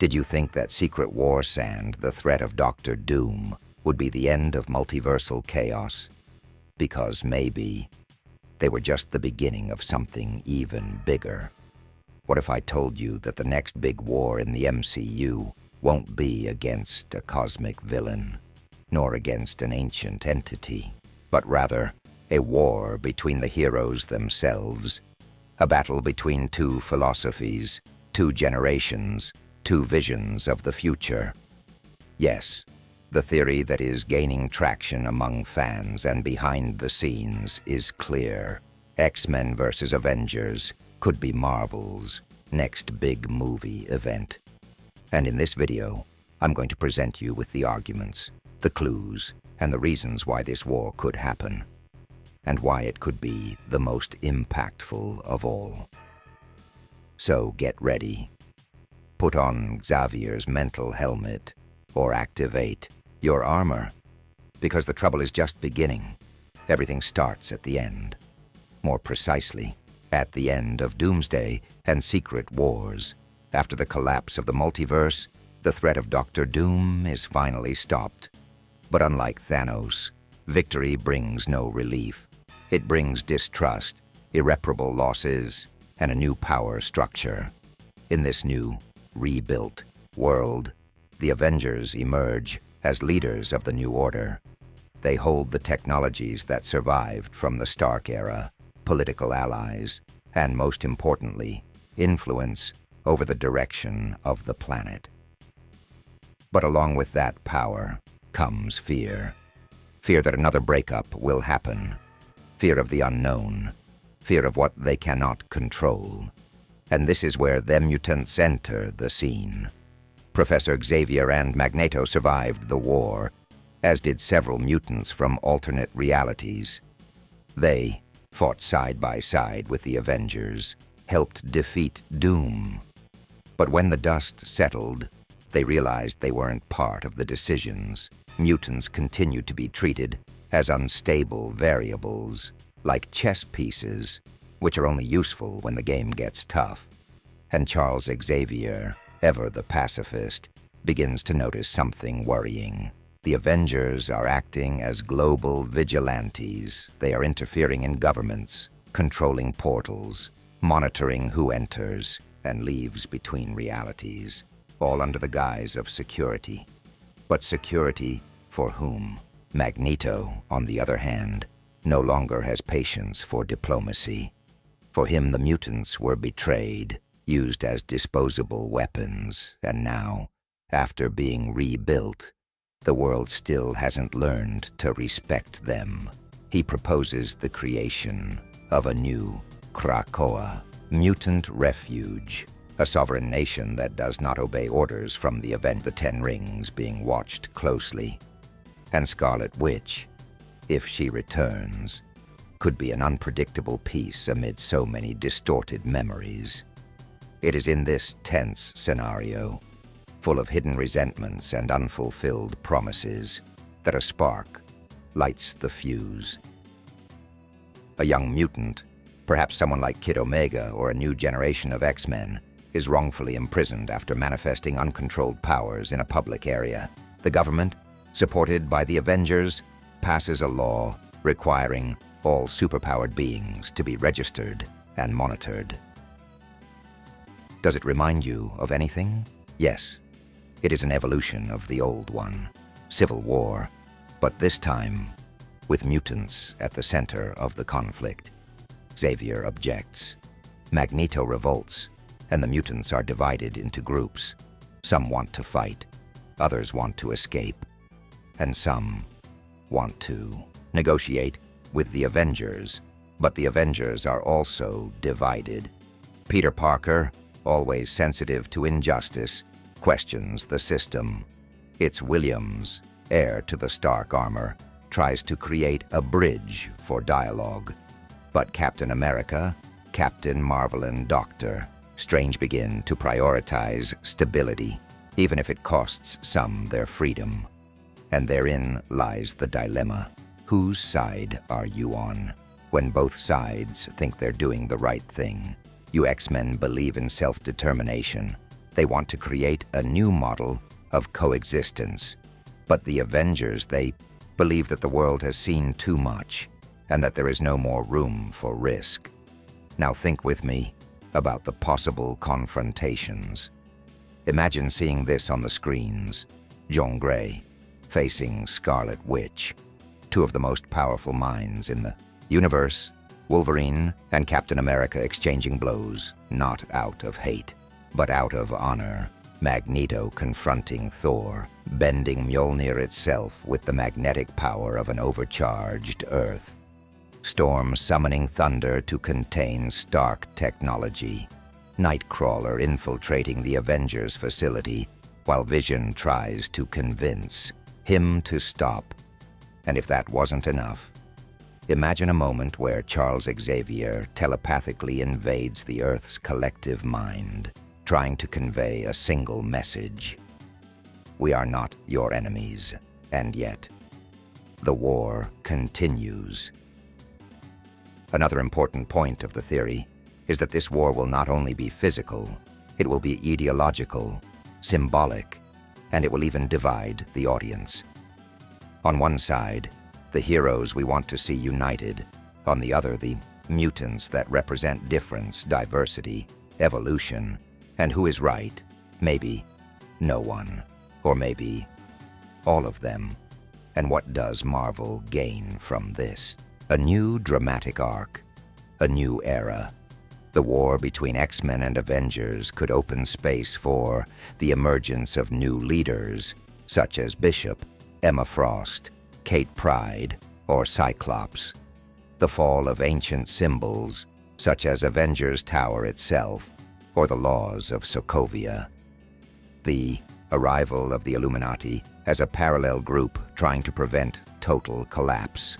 Did you think that Secret War Sand, the threat of Doctor Doom, would be the end of multiversal chaos? Because maybe they were just the beginning of something even bigger. What if I told you that the next big war in the MCU won't be against a cosmic villain, nor against an ancient entity, but rather a war between the heroes themselves, a battle between two philosophies, two generations, two visions of the future? Yes, the theory that is gaining traction among fans and behind the scenes is clear. X-Men vs. Avengers could be Marvel's next big movie event. And in this video, I'm going to present you with the arguments, the clues, and the reasons why this war could happen, and why it could be the most impactful of all. So get ready. Put on Xavier's mental helmet, or activate your armor, because the trouble is just beginning. Everything starts at the end. More precisely, at the end of Doomsday and Secret Wars. After the collapse of the multiverse, the threat of Doctor Doom is finally stopped. But unlike Thanos, victory brings no relief. It brings distrust, irreparable losses, and a new power structure. In this new, rebuilt world, the Avengers emerge as leaders of the New Order. They hold the technologies that survived from the Stark era, political allies, and most importantly, influence over the direction of the planet. But along with that power comes fear. Fear that another breakup will happen. Fear of the unknown. Fear of what they cannot control. And this is where the mutants enter the scene. Professor Xavier and Magneto survived the war, as did several mutants from alternate realities. They fought side by side with the Avengers, helped defeat Doom. But when the dust settled, they realized they weren't part of the decisions. Mutants continued to be treated as unstable variables, like chess pieces, which are only useful when the game gets tough. And Charles Xavier, ever the pacifist, begins to notice something worrying. The Avengers are acting as global vigilantes. They are interfering in governments, controlling portals, monitoring who enters and leaves between realities, all under the guise of security. But security for whom? Magneto, on the other hand, no longer has patience for diplomacy. For him, the mutants were betrayed, used as disposable weapons, and now, after being rebuilt, the world still hasn't learned to respect them. He proposes the creation of a new Krakoa, mutant refuge, a sovereign nation that does not obey orders from the event, the Ten Rings being watched closely. And Scarlet Witch, if she returns, could be an unpredictable piece amid so many distorted memories. It is in this tense scenario, full of hidden resentments and unfulfilled promises, that a spark lights the fuse. A young mutant, perhaps someone like Kid Omega or a new generation of X-Men, is wrongfully imprisoned after manifesting uncontrolled powers in a public area. The government, supported by the Avengers, passes a law requiring all superpowered beings to be registered and monitored. Does it remind you of anything? Yes, it is an evolution of the old one, Civil War, but this time with mutants at the center of the conflict. Xavier objects. Magneto revolts, and the mutants are divided into groups. Some want to fight, others want to escape, and some want to negotiate with the Avengers. But the Avengers are also divided. Peter Parker, always sensitive to injustice, questions the system. It's Williams, heir to the Stark armor, tries to create a bridge for dialogue. But Captain America, Captain Marvel, and Doctor Strange begin to prioritize stability, even if it costs some their freedom. And therein lies the dilemma. Whose side are you on? When both sides think they're doing the right thing. You X-Men believe in self-determination, They want to create a new model of coexistence. But the Avengers, they believe that the world has seen too much and that there is no more room for risk. Now think with me about the possible confrontations. Imagine seeing this on the screens. Jean Grey facing Scarlet Witch, two of the most powerful minds in the universe. Wolverine and Captain America exchanging blows, not out of hate, but out of honor. Magneto confronting Thor, bending Mjolnir itself with the magnetic power of an overcharged Earth. Storm summoning thunder to contain Stark technology. Nightcrawler infiltrating the Avengers facility while Vision tries to convince him to stop. And if that wasn't enough, imagine a moment where Charles Xavier telepathically invades the Earth's collective mind, trying to convey a single message. We are not your enemies, and yet the war continues. Another important point of the theory is that this war will not only be physical, it will be ideological, symbolic, and it will even divide the audience. On one side, the heroes we want to see united. On the other, the mutants that represent difference, diversity, evolution. And who is right? Maybe no one, or maybe all of them. And what does Marvel gain from this? A new dramatic arc, a new era. The war between X-Men and Avengers could open space for the emergence of new leaders, such as Bishop, Emma Frost, Kate Pryde, or Cyclops. The fall of ancient symbols, such as Avengers Tower itself, or the laws of Sokovia. The arrival of the Illuminati as a parallel group trying to prevent total collapse.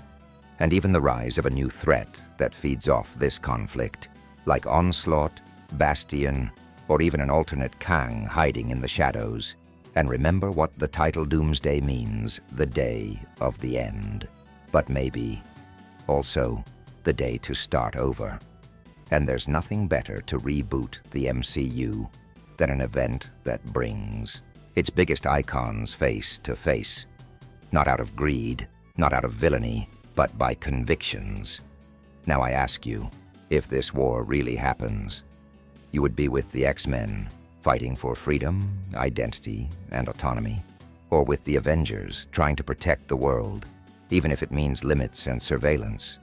And even the rise of a new threat that feeds off this conflict, like Onslaught, Bastion, or even an alternate Kang hiding in the shadows. And remember what the title Doomsday means, the day of the end. But maybe also the day to start over. And there's nothing better to reboot the MCU than an event that brings its biggest icons face to face. Not out of greed, not out of villainy, but by convictions. Now I ask you, if this war really happens, you would be with the X-Men, fighting for freedom, identity, and autonomy, or with the Avengers, trying to protect the world, even if it means limits and surveillance?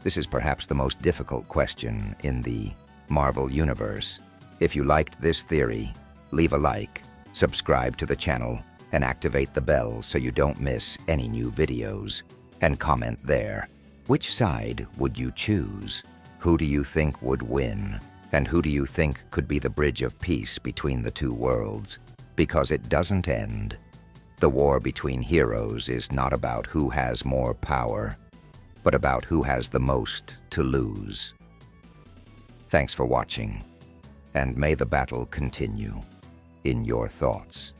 This is perhaps the most difficult question in the Marvel Universe. If you liked this theory, leave a like, subscribe to the channel, and activate the bell so you don't miss any new videos. And comment there. Which side would you choose? Who do you think would win? And who do you think could be the bridge of peace between the two worlds? Because it doesn't end. The war between heroes is not about who has more power, but about who has the most to lose. Thanks for watching, and may the battle continue in your thoughts.